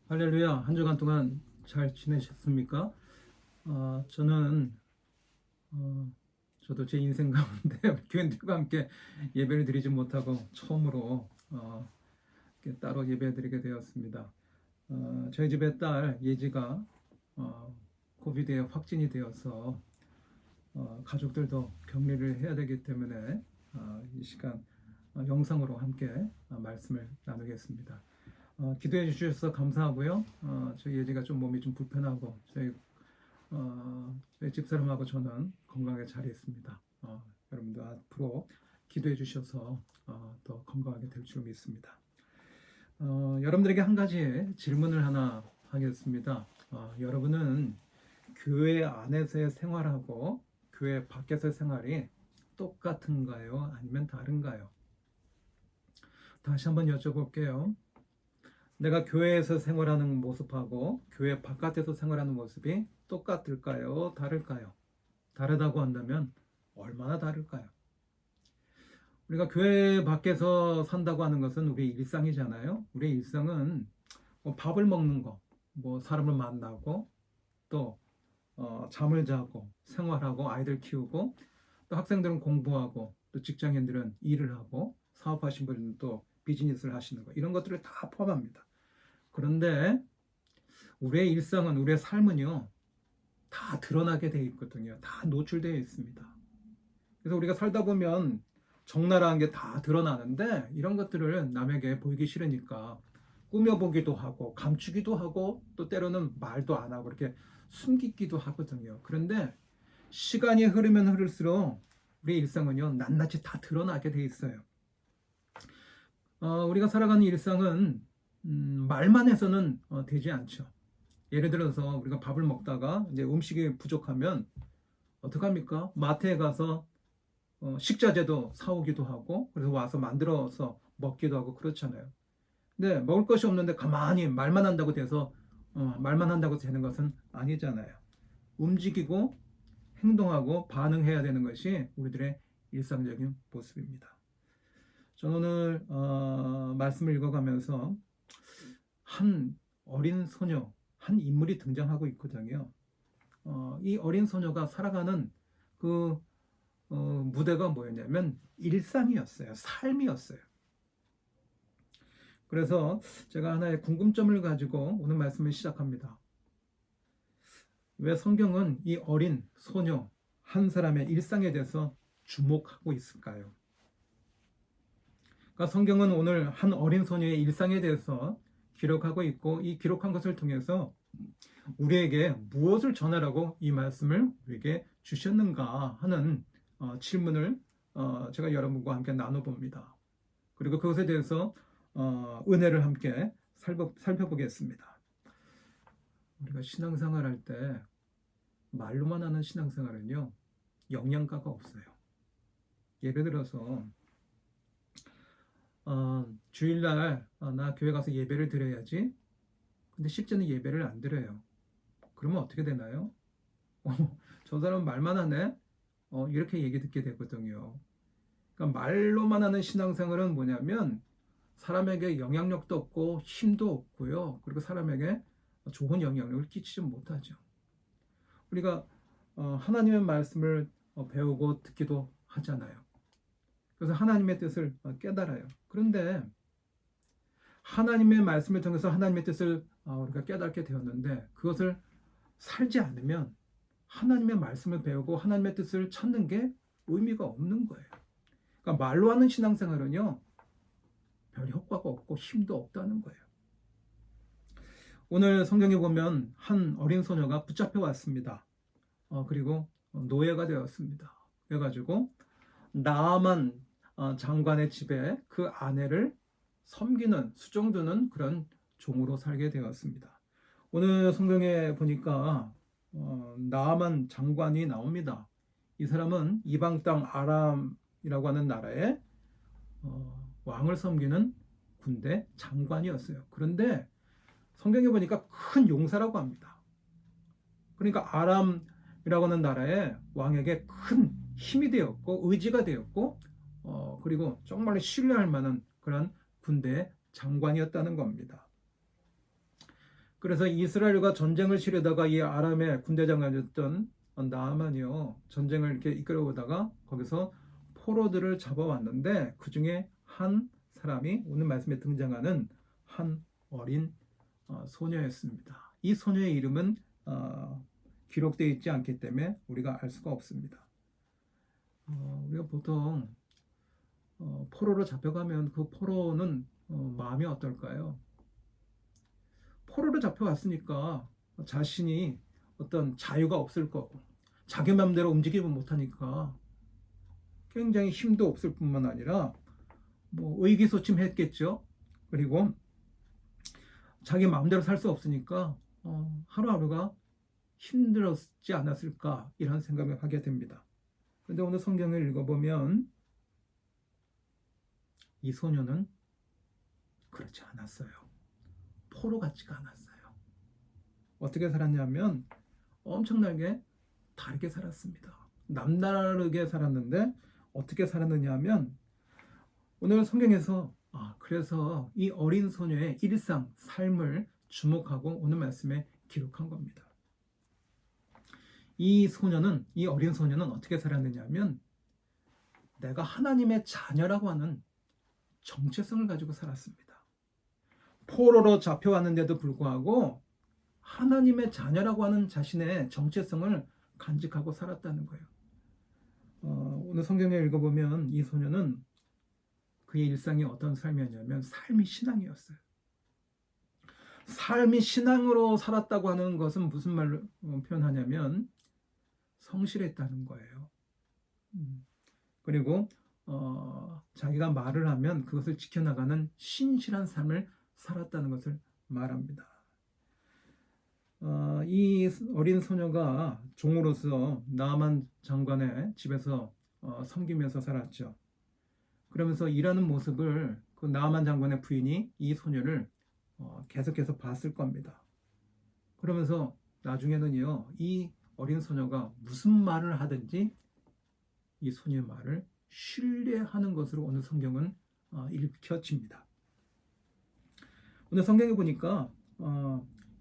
할렐루야. 한 주간 동안 잘 지내셨습니까? 저는 저도 제 인생 가운데 교인들과 함께 예배를 드리지 못하고 처음으로 이렇게 따로 예배드리게 되었습니다. 저희 집의 딸 예지가 코비드에 확진이 되어서 가족들도 격리를 해야 되기 때문에 이 시간 영상으로 함께 말씀을 나누겠습니다. 기도해 주셔서 감사하고요. 저희 예지가 좀 몸이 좀 불편하고 저희 집사람하고 저는 건강하게 잘 있습니다. 여러분도 앞으로 기도해 주셔서 더 건강하게 될 줄 믿습니다. 여러분들에게 한 가지 질문을 하나 하겠습니다. 여러분은 교회 안에서의 생활하고 교회 밖에서의 생활이 똑같은가요? 아니면 다른가요? 다시 한번 여쭤볼게요. 내가 교회에서 생활하는 모습하고 교회 바깥에서 생활하는 모습이 똑같을까요? 다를까요? 다르다고 한다면 얼마나 다를까요? 우리가 교회 밖에서 산다고 하는 것은 우리의 일상이잖아요. 우리의 일상은 뭐 밥을 먹는 거, 뭐 사람을 만나고 또 잠을 자고 생활하고 아이들 키우고 또 학생들은 공부하고 또 직장인들은 일을 하고 사업하신 분들은 또 비즈니스를 하시는 거 이런 것들을 다 포함합니다. 그런데 우리의 일상은 우리의 삶은요 다 드러나게 돼 있거든요. 다 노출되어 있습니다. 그래서 우리가 살다 보면 적나라한 게 다 드러나는데 이런 것들을 남에게 보이기 싫으니까 꾸며보기도 하고 감추기도 하고 또 때로는 말도 안 하고 이렇게 숨기기도 하거든요. 그런데 시간이 흐르면 흐를수록 우리 일상은요 낱낱이 다 드러나게 돼 있어요. 우리가 살아가는 일상은 말만 해서는 되지 않죠. 예를 들어서 우리가 밥을 먹다가 이제 음식이 부족하면 어떡합니까? 마트에 가서 식자재도 사오기도 하고 그래서 와서 만들어서 먹기도 하고 그렇잖아요. 근데 먹을 것이 없는데 가만히 말만 한다고 돼서 말만 한다고 되는 것은 아니잖아요. 움직이고 행동하고 반응해야 되는 것이 우리들의 일상적인 모습입니다. 저는 오늘 말씀을 읽어가면서 한 어린 소녀, 한 인물이 등장하고 있거든요. 이 어린 소녀가 살아가는 그 무대가 뭐였냐면 일상이었어요. 삶이었어요. 그래서 제가 하나의 궁금점을 가지고 오늘 말씀을 시작합니다. 왜 성경은 이 어린 소녀 한 사람의 일상에 대해서 주목하고 있을까요? 그러니까 성경은 오늘 한 어린 소녀의 일상에 대해서 기록하고 있고 이 기록한 것을 통해서 우리에게 무엇을 전하라고 이 말씀을 우리에게 주셨는가 하는 질문을 제가 여러분과 함께 나눠봅니다. 그리고 그것에 대해서 은혜를 함께 살펴보겠습니다. 우리가 신앙생활 할 때 말로만 하는 신앙생활은요 영양가가 없어요. 예를 들어서 주일날 나 교회 가서 예배를 드려야지. 근데 실제는 예배를 안 드려요. 그러면 어떻게 되나요? 저 사람은 말만 하네? 이렇게 얘기 듣게 되거든요. 그러니까 말로만 하는 신앙생활은 뭐냐면 사람에게 영향력도 없고 힘도 없고요. 그리고 사람에게 좋은 영향력을 끼치지 못하죠. 우리가 하나님의 말씀을 배우고 듣기도 하잖아요. 그래서 하나님의 뜻을 깨달아요. 그런데 하나님의 말씀을 통해서 하나님의 뜻을 우리가 깨닫게 되었는데 그것을 살지 않으면 하나님의 말씀을 배우고 하나님의 뜻을 찾는 게 의미가 없는 거예요. 그러니까 말로 하는 신앙생활은요 별 효과가 없고 힘도 없다는 거예요. 오늘 성경에 보면 한 어린 소녀가 붙잡혀 왔습니다. 그리고 노예가 되었습니다. 그래가지고 나아만 장관의 집에 그 아내를 섬기는 수종드는 그런 종으로 살게 되었습니다. 오늘 성경에 보니까 나아만 장관이 나옵니다. 이 사람은 이방 땅 아람이라고 하는 나라의 왕을 섬기는 군대 장관이었어요. 그런데 성경에 보니까 큰 용사라고 합니다. 그러니까 아람이라고 하는 나라의 왕에게 큰 힘이 되었고 의지가 되었고 그리고 정말 신뢰할 만한 그런 군대 장관이었다는 겁니다. 그래서 이스라엘과 전쟁을 치르다가 이 아람의 군대 장관이었던 나아만이요, 전쟁을 이렇게 이끌어오다가 거기서 포로들을 잡아왔는데 그 중에 한 사람이 오늘 말씀에 등장하는 한 어린 소녀였습니다. 이 소녀의 이름은 기록되어 있지 않기 때문에 우리가 알 수가 없습니다. 우리가 보통 포로로 잡혀가면 그 포로는 마음이 어떨까요? 포로로 잡혀갔으니까 자신이 어떤 자유가 없을 거고 자기 마음대로 움직이지 못하니까 굉장히 힘도 없을 뿐만 아니라 뭐 의기소침했겠죠. 그리고 자기 마음대로 살 수 없으니까 하루하루가 힘들었지 않았을까 이런 생각을 하게 됩니다. 그런데 오늘 성경을 읽어보면 이 소녀는 그렇지 않았어요. 포로 같지가 않았어요. 어떻게 살았냐면 엄청나게 다르게 살았습니다. 남다르게 살았는데 어떻게 살았느냐 하면 오늘 성경에서 그래서 이 어린 소녀의 일상, 삶을 주목하고 오늘 말씀에 기록한 겁니다. 이 어린 소녀는 어떻게 살았느냐 하면 내가 하나님의 자녀라고 하는 정체성을 가지고 살았습니다. 포로로 잡혀왔는데도 불구하고 하나님의 자녀라고 하는 자신의 정체성을 간직하고 살았다는 거예요. 오늘 성경에 읽어보면 이 소녀는 그의 일상이 어떤 삶이었냐면 삶이 신앙이었어요. 삶이 신앙으로 살았다고 하는 것은 무슨 말로 표현하냐면 성실했다는 거예요. 그리고 자기가 말을 하면 그것을 지켜나가는 신실한 삶을 살았다는 것을 말합니다. 이 어린 소녀가 종으로서 나아만 장관의 집에서 섬기면서 살았죠. 그러면서 일하는 모습을 그 나아만 장관의 부인이 이 소녀를 계속해서 봤을 겁니다. 그러면서 나중에는요, 이 어린 소녀가 무슨 말을 하든지 이 소녀의 말을 신뢰하는 것으로 오늘 성경은 읽혀집니다. 오늘 성경에 보니까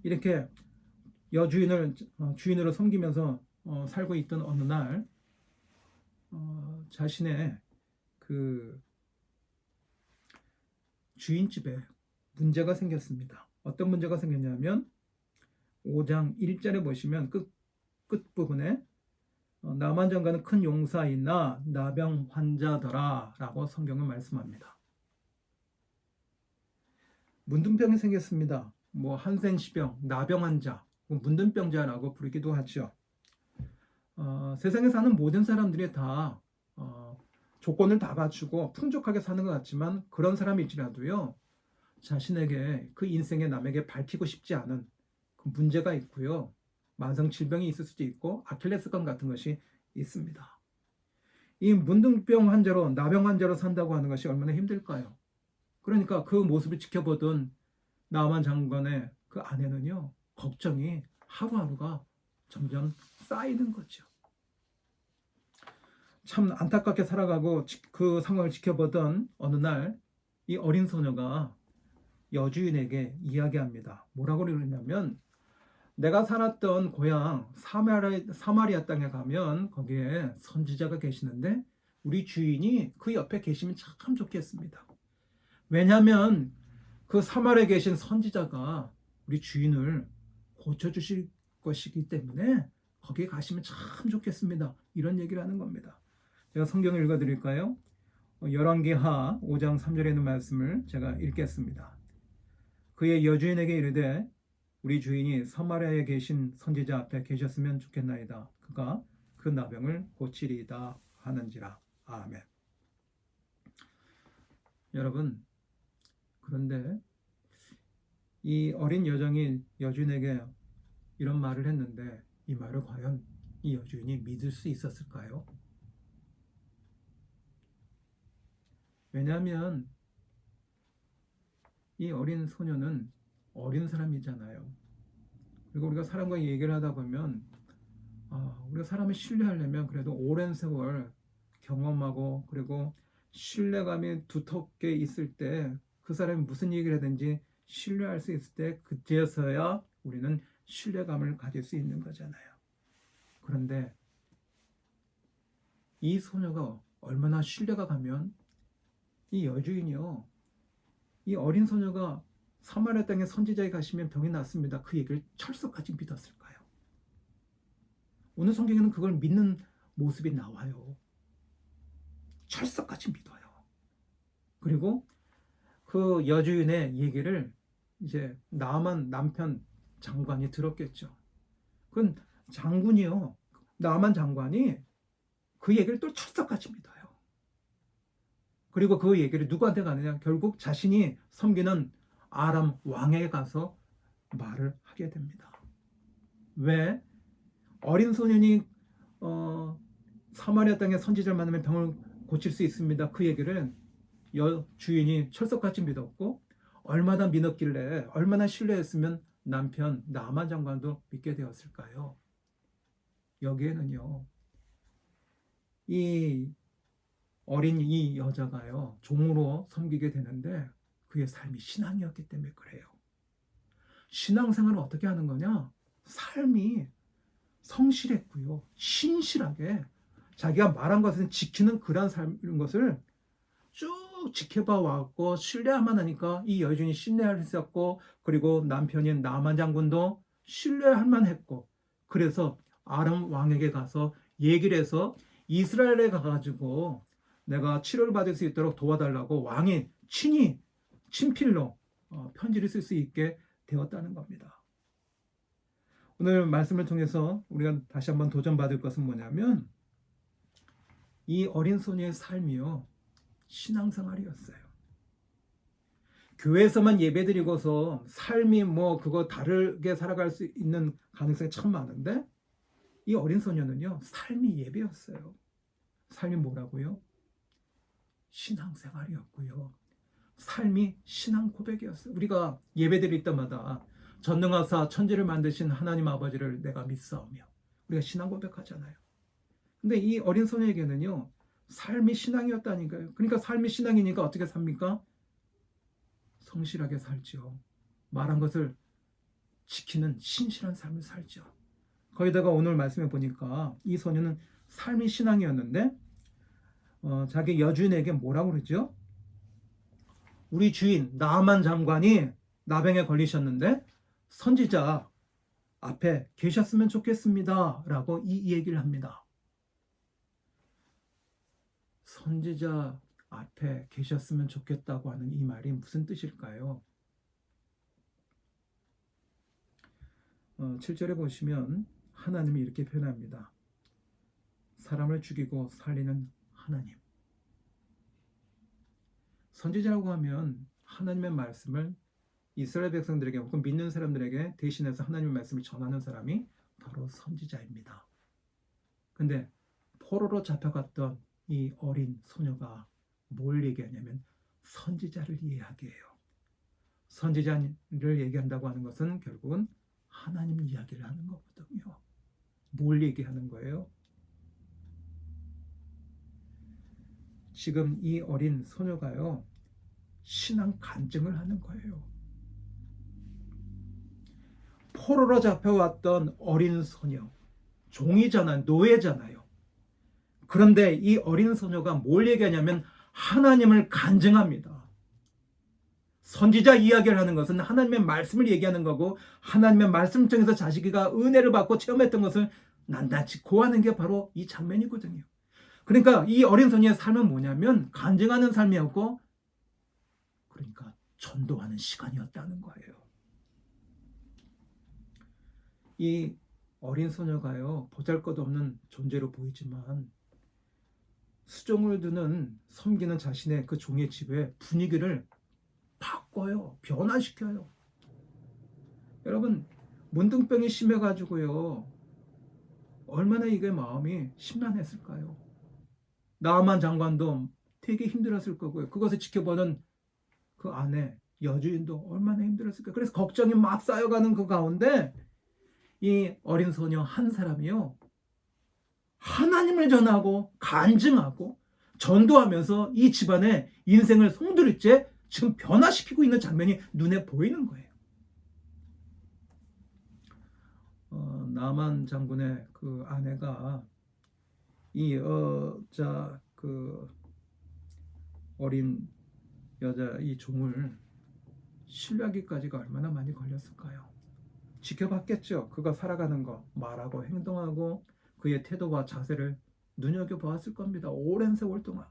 이렇게 여주인을 주인으로 섬기면서 살고 있던 어느 날 자신의 그 주인집에 문제가 생겼습니다. 어떤 문제가 생겼냐면 5장 1절에 보시면 끝부분에 나만 장관은 큰 용사이나 나병 환자더라 라고 성경은 말씀합니다. 문둥병이 생겼습니다. 뭐 한센시병, 나병 환자, 문둥병자라고 부르기도 하죠. 세상에 사는 모든 사람들이 다 조건을 다 갖추고 풍족하게 사는 것 같지만 그런 사람일지라도요, 자신에게 그 인생에 남에게 밝히고 싶지 않은 그 문제가 있고요, 만성 질병이 있을 수도 있고 아킬레스건 같은 것이 있습니다. 이 문둥병 환자로, 나병 환자로 산다고 하는 것이 얼마나 힘들까요? 그러니까 그 모습을 지켜보던 나아만 장관의 그 아내는요, 걱정이 하루하루가 점점 쌓이는 거죠. 참 안타깝게 살아가고 그 상황을 지켜보던 어느 날 이 어린 소녀가 여주인에게 이야기합니다. 뭐라고 그러냐면 내가 살았던 고향 사마리아 땅에 가면 거기에 선지자가 계시는데 우리 주인이 그 옆에 계시면 참 좋겠습니다. 왜냐하면 그 사마리아에 계신 선지자가 우리 주인을 고쳐주실 것이기 때문에 거기에 가시면 참 좋겠습니다. 이런 얘기를 하는 겁니다. 제가 성경을 읽어드릴까요? 열왕기하 5장 3절에 있는 말씀을 제가 읽겠습니다. 그의 여주인에게 이르되 우리 주인이 사마리아에 계신 선지자 앞에 계셨으면 좋겠나이다. 그가 그 나병을 고치리이다 하는지라. 아멘. 여러분, 그런데 이 어린 여정이 여주인에게 이런 말을 했는데 이 말을 과연 이 여주인이 믿을 수 있었을까요? 왜냐하면 이 어린 소녀는 어린 사람이잖아요. 그리고 우리가 사람과 얘기를 하다 보면 우리가 사람을 신뢰하려면 그래도 오랜 세월 경험하고 그리고 신뢰감이 두텁게 있을 때 그 사람이 무슨 얘기를 하든지 신뢰할 수 있을 때 그때서야 우리는 신뢰감을 가질 수 있는 거잖아요. 그런데 이 소녀가 얼마나 신뢰가 가면 이 여주인이요, 이 어린 소녀가 사마리아 땅에 선지자에 가시면 병이 낫습니다, 그 얘기를 철석같이 믿었을까요? 오늘 성경에는 그걸 믿는 모습이 나와요. 철석같이 믿어요. 그리고 그 여주인의 얘기를 이제 나만 남편 장관이 들었겠죠. 그건 장군이요, 나만 장관이 그 얘기를 또 철석같이 믿어요. 그리고 그 얘기를 누구한테 가느냐? 결국 자신이 섬기는 아람 왕에게 가서 말을 하게 됩니다. 왜? 어린 소년이 사마리아 땅에 선지자를 만나면 병을 고칠 수 있습니다, 그 얘기를 주인이 철석같이 믿었고, 얼마나 믿었길래, 얼마나 신뢰했으면 남편 나만 장관도 믿게 되었을까요? 여기에는요, 이 어린 이 여자가요, 종으로 섬기게 되는데 그의 삶이 신앙이었기 때문에 그래요. 신앙생활을 어떻게 하는 거냐? 삶이 성실했고요, 신실하게 자기가 말한 것을 지키는 그런 삶인 것을 쭉 지켜봐 왔고, 신뢰할만 하니까 이 여주인이 신뢰할 수 있었고, 그리고 남편인 나만 장군도 신뢰할만 했고, 그래서 아람 왕에게 가서 얘기를 해서 이스라엘에 가가지고 내가 치료를 받을 수 있도록 도와달라고 왕이 친히 친필로 편지를 쓸 수 있게 되었다는 겁니다. 오늘 말씀을 통해서 우리가 다시 한번 도전받을 것은 뭐냐면, 이 어린 소녀의 삶이요, 신앙생활이었어요. 교회에서만 예배드리고서 삶이 그거 다르게 살아갈 수 있는 가능성이 참 많은데, 이 어린 소녀는요, 삶이 예배였어요. 삶이 뭐라고요? 신앙생활이었고요, 삶이 신앙 고백이었어요. 우리가 예배드릴 때마다 전능하사 천지를 만드신 하나님 아버지를 내가 믿사오며, 우리가 신앙 고백하잖아요. 근데 이 어린 소녀에게는요, 삶이 신앙이었다니까요. 그러니까 삶이 신앙이니까 어떻게 삽니까? 성실하게 살죠. 말한 것을 지키는 신실한 삶을 살죠. 거기다가 오늘 말씀해 보니까 이 소녀는 삶이 신앙이었는데 자기 여주인에게 뭐라고 그러죠? 우리 주인 나만 장관이 나병에 걸리셨는데 선지자 앞에 계셨으면 좋겠습니다 라고 이 얘기를 합니다. 선지자 앞에 계셨으면 좋겠다고 하는 이 말이 무슨 뜻일까요? 7절에 보시면 하나님이 이렇게 표현합니다. 사람을 죽이고 살리는 하나님. 선지자라고 하면 하나님의 말씀을 이스라엘 백성들에게 혹은 믿는 사람들에게 대신해서 하나님의 말씀을 전하는 사람이 바로 선지자입니다. 근데 포로로 잡혀갔던 이 어린 소녀가 뭘 얘기하냐면 선지자를 이야기해요. 선지자를 얘기한다고 하는 것은 결국은 하나님 이야기를 하는 거거든요. 뭘 얘기하는 거예요? 지금 이 어린 소녀가요, 신앙 간증을 하는 거예요. 포로로 잡혀왔던 어린 소녀, 종이잖아요, 노예잖아요. 그런데 이 어린 소녀가 뭘 얘기하냐면 하나님을 간증합니다. 선지자 이야기를 하는 것은 하나님의 말씀을 얘기하는 거고, 하나님의 말씀을 통해서 자기가 은혜를 받고 체험했던 것을 낱낱이 고하는 게 바로 이 장면이거든요. 그러니까 이 어린 소녀의 삶은 뭐냐면 간증하는 삶이었고, 그러니까 전도하는 시간이었다는 거예요. 이 어린 소녀가요, 보잘것없는 존재로 보이지만 수종을 두는 섬기는 자신의 그 종의 집의 분위기를 바꿔요. 변화시켜요. 여러분, 문둥병이 심해가지고요, 얼마나 이게 마음이 심란했을까요? 나만 장관도 되게 힘들었을 거고요. 그것을 지켜보는 그 아내, 여주인도 얼마나 힘들었을까요? 그래서 걱정이 막 쌓여가는 그 가운데 이 어린 소녀 한 사람이요, 하나님을 전하고 간증하고 전도하면서 이 집안의 인생을 송두리째 지금 변화시키고 있는 장면이 눈에 보이는 거예요. 나만 장군의 그 아내가 이 여자 그 어린 여자 이 종을 신뢰하기까지가 얼마나 많이 걸렸을까요? 지켜봤겠죠. 그가 살아가는 거, 말하고 행동하고 그의 태도와 자세를 눈여겨보았을 겁니다. 오랜 세월 동안.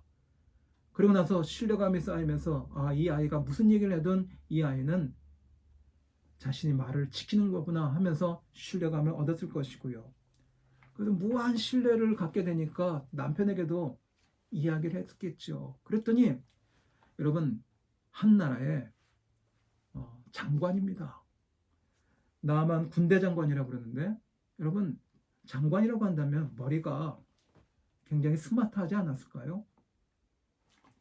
그리고 나서 신뢰감이 쌓이면서 이 아이가 무슨 얘기를 해도 이 아이는 자신이 말을 지키는 거구나 하면서 신뢰감을 얻었을 것이고요. 그래서 무한 신뢰를 갖게 되니까 남편에게도 이야기를 했겠죠. 그랬더니 여러분 한 나라의 장관입니다. 나만 군대 장관이라고 그러는데 여러분 장관이라고 한다면 머리가 굉장히 스마트하지 않았을까요?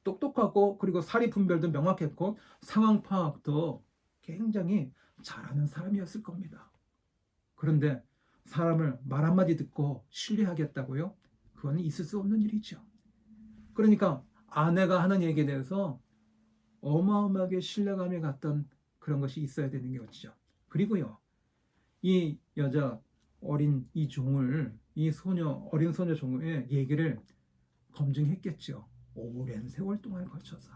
똑똑하고 그리고 사리 분별도 명확했고 상황 파악도 굉장히 잘하는 사람이었을 겁니다. 그런데 사람을 말 한마디 듣고 신뢰하겠다고요? 그건 있을 수 없는 일이죠. 그러니까 아내가 하는 얘기에 대해서 어마어마하게 신뢰감이 갔던 그런 것이 있어야 되는 것이죠. 그리고요, 이 여자 어린 이 종을 이 어린 소녀 종의 얘기를 검증했겠죠. 오랜 세월 동안 걸쳐서.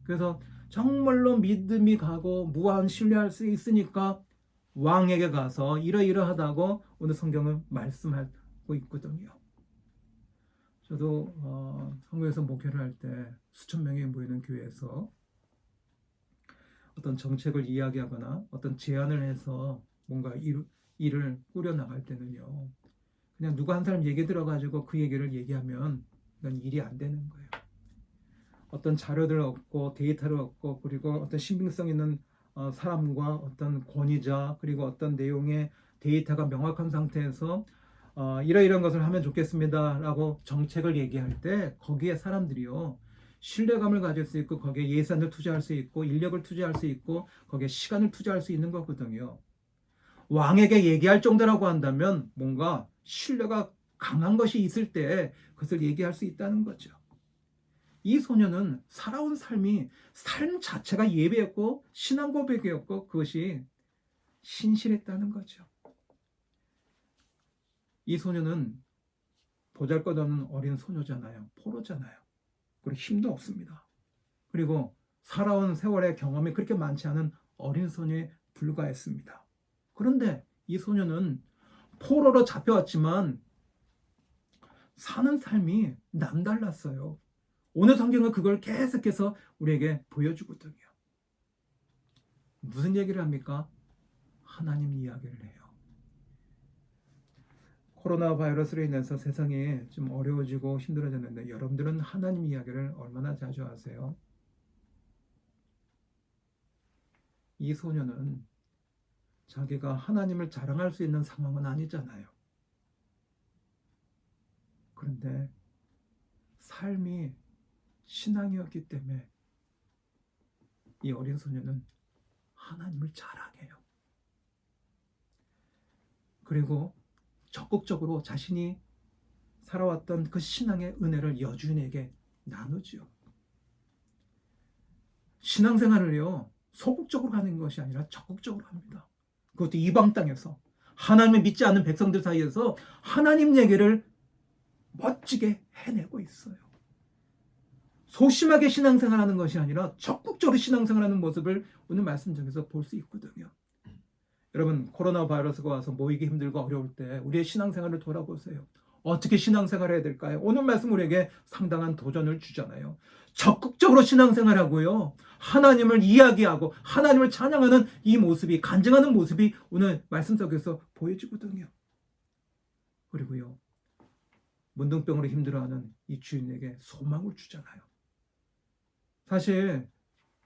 그래서 정말로 믿음이 가고 무한 신뢰할 수 있으니까 왕에게 가서 이러이러하다고 오늘 성경은 말씀하고 있거든요. 저도 한국에서 목회를 할 때 수천 명이 모이는 교회에서 어떤 정책을 이야기하거나 어떤 제안을 해서 뭔가 일을 꾸려나갈 때는요. 그냥 누가 한 사람 얘기 들어가지고 그 얘기를 얘기하면 이건 일이 안 되는 거예요. 어떤 자료들을 얻고 데이터를 얻고 그리고 어떤 신빙성 있는 사람과 어떤 권위자 그리고 어떤 내용의 데이터가 명확한 상태에서 이러이러한 것을 하면 좋겠습니다 라고 정책을 얘기할 때 거기에 사람들이요 신뢰감을 가질 수 있고 거기에 예산을 투자할 수 있고 인력을 투자할 수 있고 거기에 시간을 투자할 수 있는 거거든요. 왕에게 얘기할 정도라고 한다면 뭔가 신뢰가 강한 것이 있을 때 그것을 얘기할 수 있다는 거죠. 이 소녀는 살아온 삶 자체가 예배였고 신앙 고백이었고 그것이 신실했다는 거죠. 이 소녀는 보잘것없는 어린 소녀잖아요. 포로잖아요. 그리고 힘도 없습니다. 그리고 살아온 세월의 경험이 그렇게 많지 않은 어린 소녀에 불과했습니다. 그런데 이 소녀는 포로로 잡혀왔지만 사는 삶이 남달랐어요. 오늘 성경은 그걸 계속해서 우리에게 보여주거든요. 무슨 얘기를 합니까? 하나님 이야기를 해요. 코로나 바이러스로 인해서 세상이 좀 어려워지고 힘들어졌는데 여러분들은 하나님 이야기를 얼마나 자주 하세요? 이 소녀는 자기가 하나님을 자랑할 수 있는 상황은 아니잖아요. 그런데 삶이 신앙이었기 때문에 이 어린 소녀는 하나님을 자랑해요. 그리고 적극적으로 자신이 살아왔던 그 신앙의 은혜를 여주인에게 나누죠. 신앙생활을요 소극적으로 하는 것이 아니라 적극적으로 합니다. 그것도 이방 땅에서 하나님을 믿지 않는 백성들 사이에서 하나님 얘기를 멋지게 해내고 있어요. 소심하게 신앙생활하는 것이 아니라 적극적으로 신앙생활하는 모습을 오늘 말씀 중에서 볼 수 있거든요. 여러분 코로나 바이러스가 와서 모이기 힘들고 어려울 때 우리의 신앙생활을 돌아보세요. 어떻게 신앙생활을 해야 될까요? 오늘 말씀 우리에게 상당한 도전을 주잖아요. 적극적으로 신앙생활하고요. 하나님을 이야기하고 하나님을 찬양하는 이 모습이 간증하는 모습이 오늘 말씀 속에서 보여지거든요. 그리고요. 문둥병으로 힘들어하는 이 주인에게 소망을 주잖아요. 사실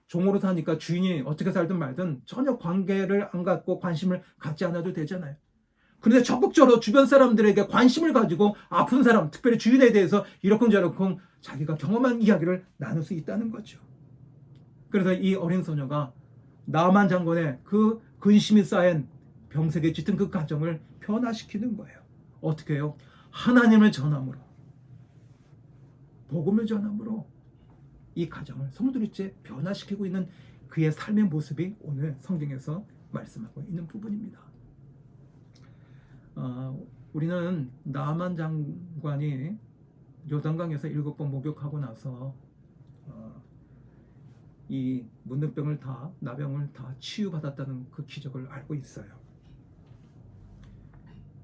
종으로 사니까 주인이 어떻게 살든 말든 전혀 관계를 안 갖고 관심을 갖지 않아도 되잖아요. 그런데 적극적으로 주변 사람들에게 관심을 가지고 아픈 사람, 특별히 주인에 대해서 이러쿵저러쿵 자기가 경험한 이야기를 나눌 수 있다는 거죠. 그래서 이 어린 소녀가 나만 장군의 그 근심이 쌓인 병색에 짙은 그 가정을 변화시키는 거예요. 어떻게 해요? 하나님을 전함으로, 복음을 전함으로 이 가정을 성도일체 변화시키고 있는 그의 삶의 모습이 오늘 성경에서 말씀하고 있는 부분입니다. 우리는 나만 장관이 요단강에서 7번 목욕하고 나서 이 문둥병을 나병을 다 치유받았다는 그 기적을 알고 있어요.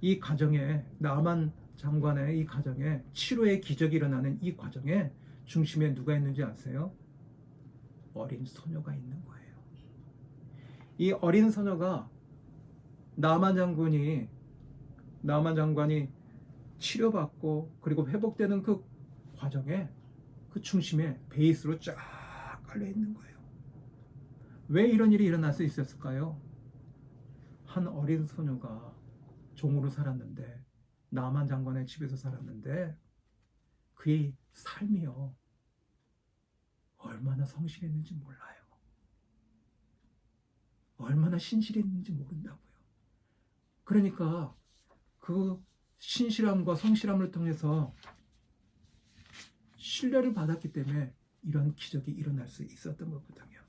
이 과정에 나만 장관의 이 과정에 치료의 기적이 일어나는 이 과정에 중심에 누가 있는지 아세요? 어린 소녀가 있는 거예요. 이 어린 소녀가 나만 장관이 치료받고 그리고 회복되는 그 과정에 그 중심에 베이스로 쫙 깔려 있는 거예요. 왜 이런 일이 일어날 수 있었을까요? 한 어린 소녀가 종으로 살았는데, 나만 장관의 집에서 살았는데 그의 삶이요 얼마나 성실했는지 몰라요. 얼마나 신실했는지 모른다고요. 그러니까 그 신실함과 성실함을 통해서 신뢰를 받았기 때문에 이런 기적이 일어날 수 있었던 거거든요.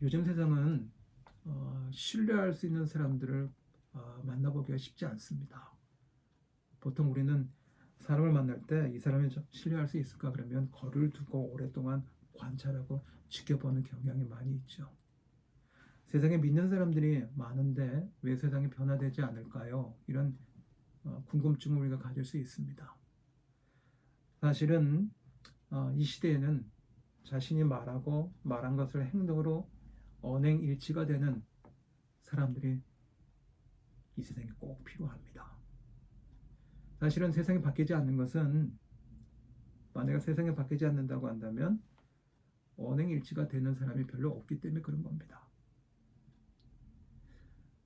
요즘 세상은 신뢰할 수 있는 사람들을 만나보기가 쉽지 않습니다. 보통 우리는 사람을 만날 때 이 사람을 신뢰할 수 있을까 그러면 거리를 두고 오랫동안 관찰하고 지켜보는 경향이 많이 있죠. 세상에 믿는 사람들이 많은데 왜 세상이 변화되지 않을까요? 이런 궁금증을 우리가 가질 수 있습니다. 사실은 이 시대에는 자신이 말한 것을 행동으로 언행일치가 되는 사람들이 이 세상에 꼭 필요합니다. 사실은 세상이 바뀌지 않는 것은, 만약에 세상이 바뀌지 않는다고 한다면 언행일치가 되는 사람이 별로 없기 때문에 그런 겁니다.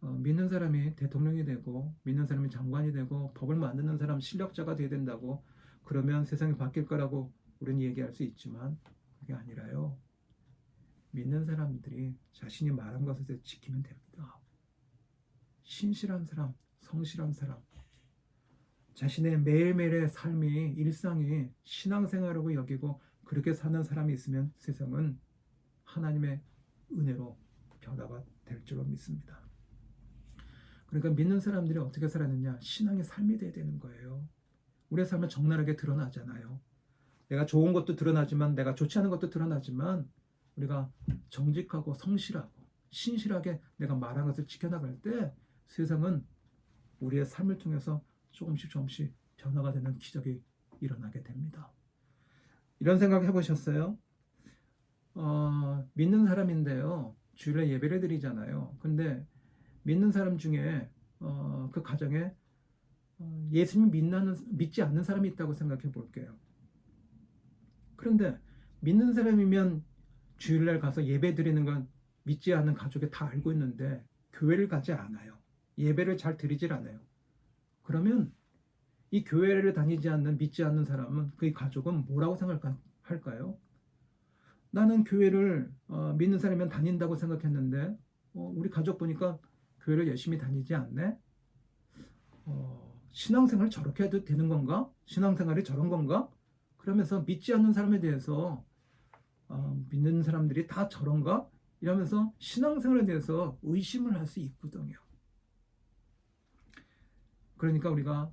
믿는 사람이 대통령이 되고 믿는 사람이 장관이 되고 법을 만드는 사람 실력자가 돼야 된다고 그러면 세상이 바뀔 거라고 우리는 얘기할 수 있지만 그게 아니라요. 믿는 사람들이 자신이 말한 것을 지키면 됩니다. 신실한 사람, 성실한 사람, 자신의 매일매일의 삶이 일상이 신앙생활이라고 여기고 그렇게 사는 사람이 있으면 세상은 하나님의 은혜로 변화가 될 줄로 믿습니다. 그러니까 믿는 사람들이 어떻게 살았느냐? 신앙의 삶이 돼야 되는 거예요. 우리의 삶은 적나라하게 드러나잖아요. 내가 좋은 것도 드러나지만 내가 좋지 않은 것도 드러나지만 우리가 정직하고 성실하고 신실하게 내가 말한 것을 지켜나갈 때 세상은 우리의 삶을 통해서 조금씩 변화가 되는 기적이 일어나게 됩니다. 이런 생각 해보셨어요? 믿는 사람인데요. 주일에 예배를 드리잖아요. 근데 믿는 사람 중에 그 가정에 예수님 믿지 않는 사람이 있다고 생각해 볼게요. 그런데 믿는 사람이면 주일날 가서 예배 드리는 건 믿지 않는 가족이 다 알고 있는데 교회를 가지 않아요. 예배를 잘 드리질 않아요. 그러면 이 교회를 다니지 않는, 믿지 않는 사람은 그 가족은 뭐라고 생각할까요? 나는 교회를 믿는 사람이면 다닌다고 생각했는데 우리 가족 보니까 교회를 열심히 다니지 않네? 신앙생활 저렇게 해도 되는 건가? 신앙생활이 저런 건가? 그러면서 믿지 않는 사람에 대해서 믿는 사람들이 다 저런가? 이러면서 신앙생활에 대해서 의심을 할 수 있거든요. 그러니까 우리가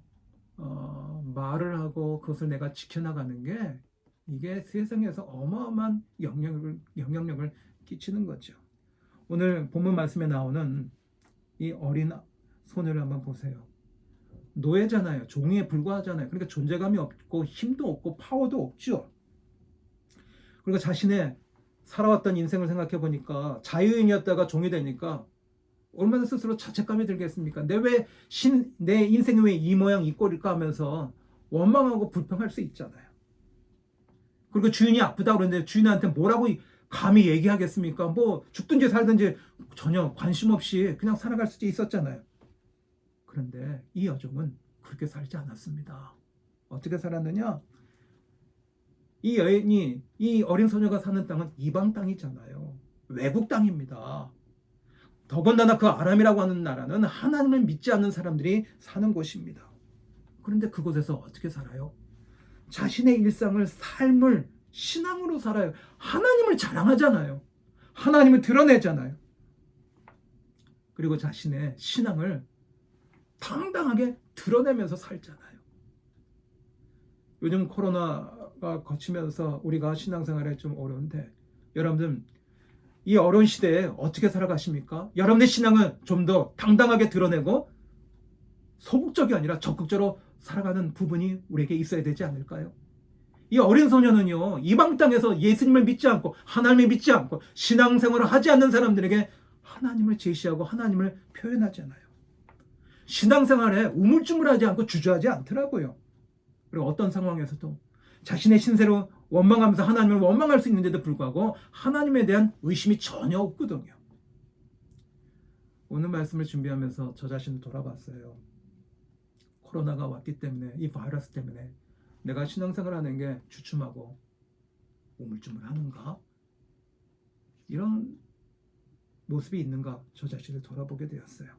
말을 하고 그것을 내가 지켜나가는 게 이게 세상에서 어마어마한 영향력을 끼치는 거죠. 오늘 본문 말씀에 나오는 이 어린 소녀를 한번 보세요. 노예잖아요. 종에 불과하잖아요. 그러니까 존재감이 없고 힘도 없고 파워도 없죠. 그리고 자신의 살아왔던 인생을 생각해 보니까 자유인이었다가 종이 되니까 얼마나 스스로 자책감이 들겠습니까? 내 인생이 왜 이 모양 이 꼴일까 하면서 원망하고 불평할 수 있잖아요. 그리고 주인이 아프다 그러는데 주인한테 뭐라고 감히 얘기하겠습니까? 뭐 죽든지 살든지 전혀 관심 없이 그냥 살아갈 수도 있었잖아요. 그런데 이 여종은 그렇게 살지 않았습니다. 어떻게 살았느냐? 이 여인이, 이 어린 소녀가 사는 땅은 이방 땅이잖아요. 외국 땅입니다. 더군다나 그 아람이라고 하는 나라는 하나님을 믿지 않는 사람들이 사는 곳입니다. 그런데 그곳에서 어떻게 살아요? 자신의 일상을, 삶을 신앙으로 살아요. 하나님을 자랑하잖아요. 하나님을 드러내잖아요. 그리고 자신의 신앙을 당당하게 드러내면서 살잖아요. 요즘 코로나가 거치면서 우리가 신앙생활에 좀 어려운데 여러분들 이 어려운 시대에 어떻게 살아가십니까? 여러분의 신앙은 좀 더 당당하게 드러내고 소극적이 아니라 적극적으로 살아가는 부분이 우리에게 있어야 되지 않을까요? 이 어린 소녀는요, 이방 땅에서 예수님을 믿지 않고 하나님을 믿지 않고 신앙생활을 하지 않는 사람들에게 하나님을 제시하고 하나님을 표현하잖아요. 신앙생활에 우물쭈물하지 않고 주저하지 않더라고요. 그리고 어떤 상황에서도 자신의 신세로 원망하면서 하나님을 원망할 수 있는데도 불구하고 하나님에 대한 의심이 전혀 없거든요. 오늘 말씀을 준비하면서 저 자신을 돌아봤어요. 코로나가 왔기 때문에, 이 바이러스 때문에 내가 신앙생활 하는 게 주춤하고 우물쭈물하는가? 이런 모습이 있는가? 저 자신을 돌아보게 되었어요.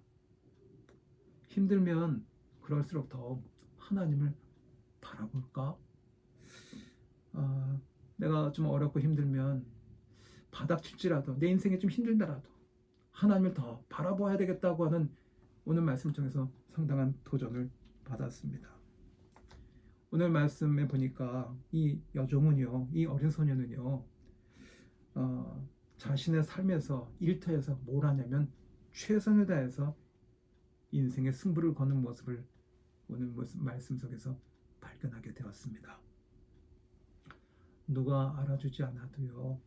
힘들면 그럴수록 더 하나님을 바라볼까? 내가 좀 어렵고 힘들면 바닥칠지라도 내 인생이 좀 힘들더라도 하나님을 더 바라봐야 되겠다고 하는 오늘 말씀을 통해서 상당한 도전을 받았습니다. 오늘 말씀에 보니까 이 여종은요, 이 어린 소녀는요, 자신의 삶에서 일터에서 뭘 하냐면 최선을 다해서 인생의 승부를 거는 모습을 오늘 말씀 속에서 발견하게 되었습니다. 누가 알아주지 않아도요,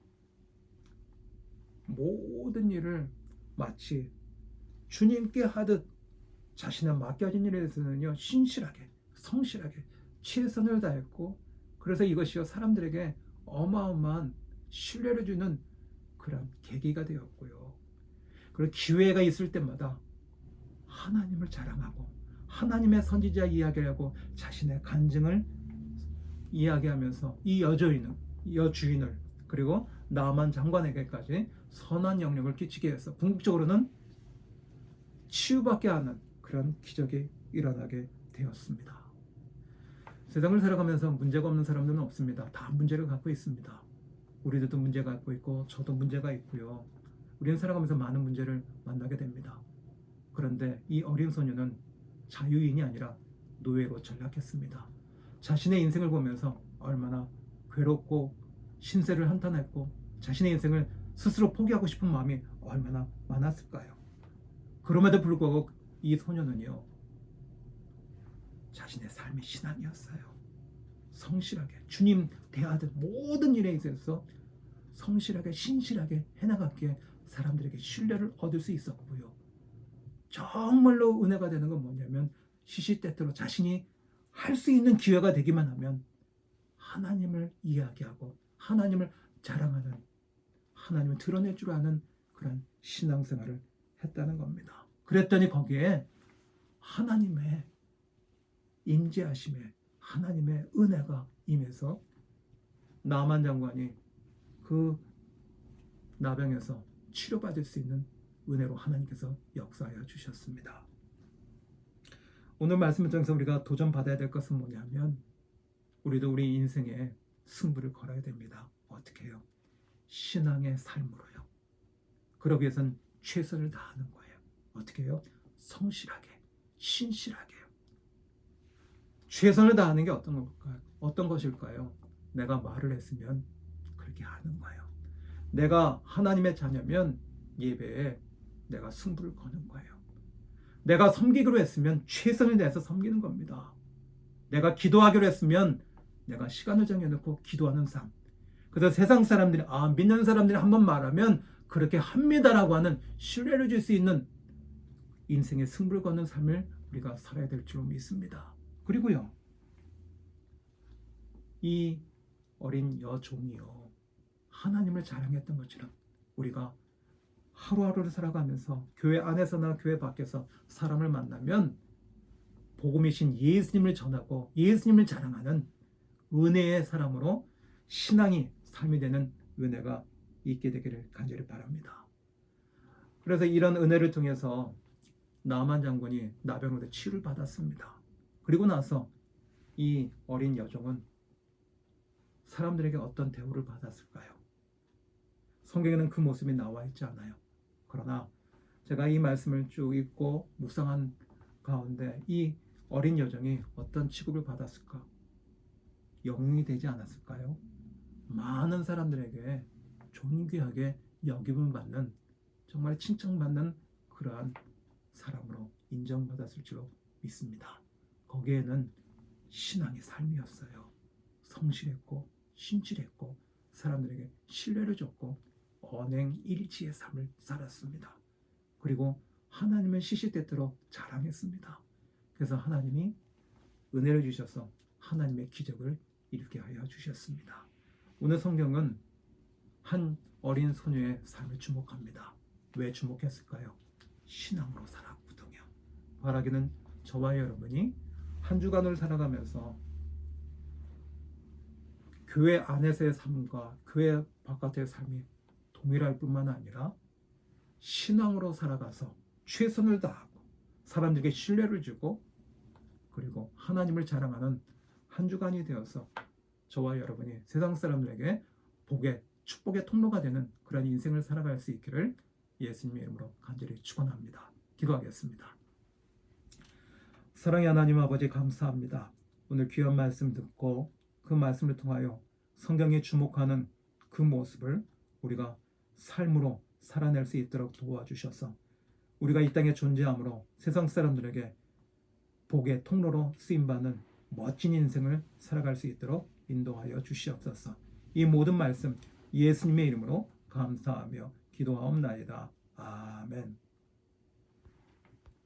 모든 일을 마치 주님께 하듯 자신의 맡겨진 일에 대해서는요, 신실하게, 성실하게 최선을 다했고, 그래서 이것이요 사람들에게 어마어마한 신뢰를 주는 그런 계기가 되었고요. 그리고 기회가 있을 때마다 하나님을 자랑하고 하나님의 선지자 이야기를 하고 자신의 간증을 이야기하면서 이 여주인을 그리고 나만 장관에게까지 선한 영향을 끼치게 해서 궁극적으로는 치유받게 하는 그런 기적이 일어나게 되었습니다. 세상을 살아가면서 문제가 없는 사람들은 없습니다. 다 문제를 갖고 있습니다. 우리들도 문제가 갖고 있고 저도 문제가 있고요. 우리는 살아가면서 많은 문제를 만나게 됩니다. 그런데 이 어린 소녀는 자유인이 아니라 노예로 전락했습니다. 자신의 인생을 보면서 얼마나 괴롭고 신세를 한탄했고 자신의 인생을 스스로 포기하고 싶은 마음이 얼마나 많았을까요? 그럼에도 불구하고 이 소녀는요, 자신의 삶의 신앙이었어요. 성실하게 주님 대하듯 모든 일에 있어서 성실하게 신실하게 해나갔기에 사람들에게 신뢰를 얻을 수 있었고요. 정말로 은혜가 되는 건 뭐냐면 시시때때로 자신이 할 수 있는 기회가 되기만 하면 하나님을 이야기하고 하나님을 자랑하는, 하나님을 드러낼 줄 아는 그런 신앙생활을 했다는 겁니다. 그랬더니 거기에 하나님의 임재하심에 하나님의 은혜가 임해서 나만 장관이 그 나병에서 치료받을 수 있는 은혜로 하나님께서 역사하여 주셨습니다. 오늘 말씀을 통해서 우리가 도전받아야 될 것은 뭐냐면 우리도 우리 인생에 승부를 걸어야 됩니다. 어떻게 해요? 신앙의 삶으로요. 그러기 위해서는 최선을 다하는 거예요. 어떻게 해요? 성실하게, 신실하게요. 최선을 다하는 게 어떤 걸까요? 어떤 것일까요? 내가 말을 했으면 그렇게 하는 거예요. 내가 하나님의 자녀면 예배에 내가 승부를 거는 거예요. 내가 섬기기로 했으면 최선을 다해서 섬기는 겁니다. 내가 기도하기로 했으면 내가 시간을 정해놓고 기도하는 삶. 그래서 세상 사람들이 믿는 사람들이 한번 말하면 그렇게 합니다라고 하는 신뢰를 줄 수 있는 인생의 승부를 거는 삶을 우리가 살아야 될 줄 믿습니다. 그리고요, 이 어린 여종이요, 하나님을 자랑했던 것처럼 우리가 하루하루를 살아가면서 교회 안에서나 교회 밖에서 사람을 만나면 복음이신 예수님을 전하고 예수님을 자랑하는 은혜의 사람으로 신앙이 삶이 되는 은혜가 있게 되기를 간절히 바랍니다. 그래서 이런 은혜를 통해서 나만 장군이 나병으로 치유를 받았습니다. 그리고 나서 이 어린 여종은 사람들에게 어떤 대우를 받았을까요? 성경에는 그 모습이 나와 있지 않아요. 그러나 제가 이 말씀을 쭉 읽고 묵상한 가운데 이 어린 여정이 어떤 취급을 받았을까? 영웅이 되지 않았을까요? 많은 사람들에게 존귀하게 여김을 받는, 정말 칭찬받는 그러한 사람으로 인정받았을 줄로 믿습니다. 거기에는 신앙의 삶이었어요. 성실했고 신실했고 사람들에게 신뢰를 줬고 언행일치의 삶을 살았습니다. 그리고 하나님을 시시때때로 자랑했습니다. 그래서 하나님이 은혜를 주셔서 하나님의 기적을 일으게 하여 주셨습니다. 오늘 성경은 한 어린 소녀의 삶을 주목합니다. 왜 주목했을까요? 신앙으로 살았거든요. 바라기는 저와 여러분이 한 주간을 살아가면서 교회 안에서의 삶과 교회 바깥의 삶이 동일할 뿐만 아니라 신앙으로 살아가서 최선을 다하고 사람들에게 신뢰를 주고 그리고 하나님을 자랑하는 한 주간이 되어서 저와 여러분이 세상 사람들에게 복의 축복의 통로가 되는 그런 인생을 살아갈 수 있기를 예수님의 이름으로 간절히 축원합니다. 기도하겠습니다. 사랑의 하나님 아버지 감사합니다. 오늘 귀한 말씀 듣고 그 말씀을 통하여 성경에 주목하는 그 모습을 우리가 삶으로 살아낼 수 있도록 도와주셔서 우리가 이 땅에 존재함으로 세상 사람들에게 복의 통로로 쓰임받는 멋진 인생을 살아갈 수 있도록 인도하여 주시옵소서. 이 모든 말씀 예수님의 이름으로 감사하며 기도하옵나이다. 아멘.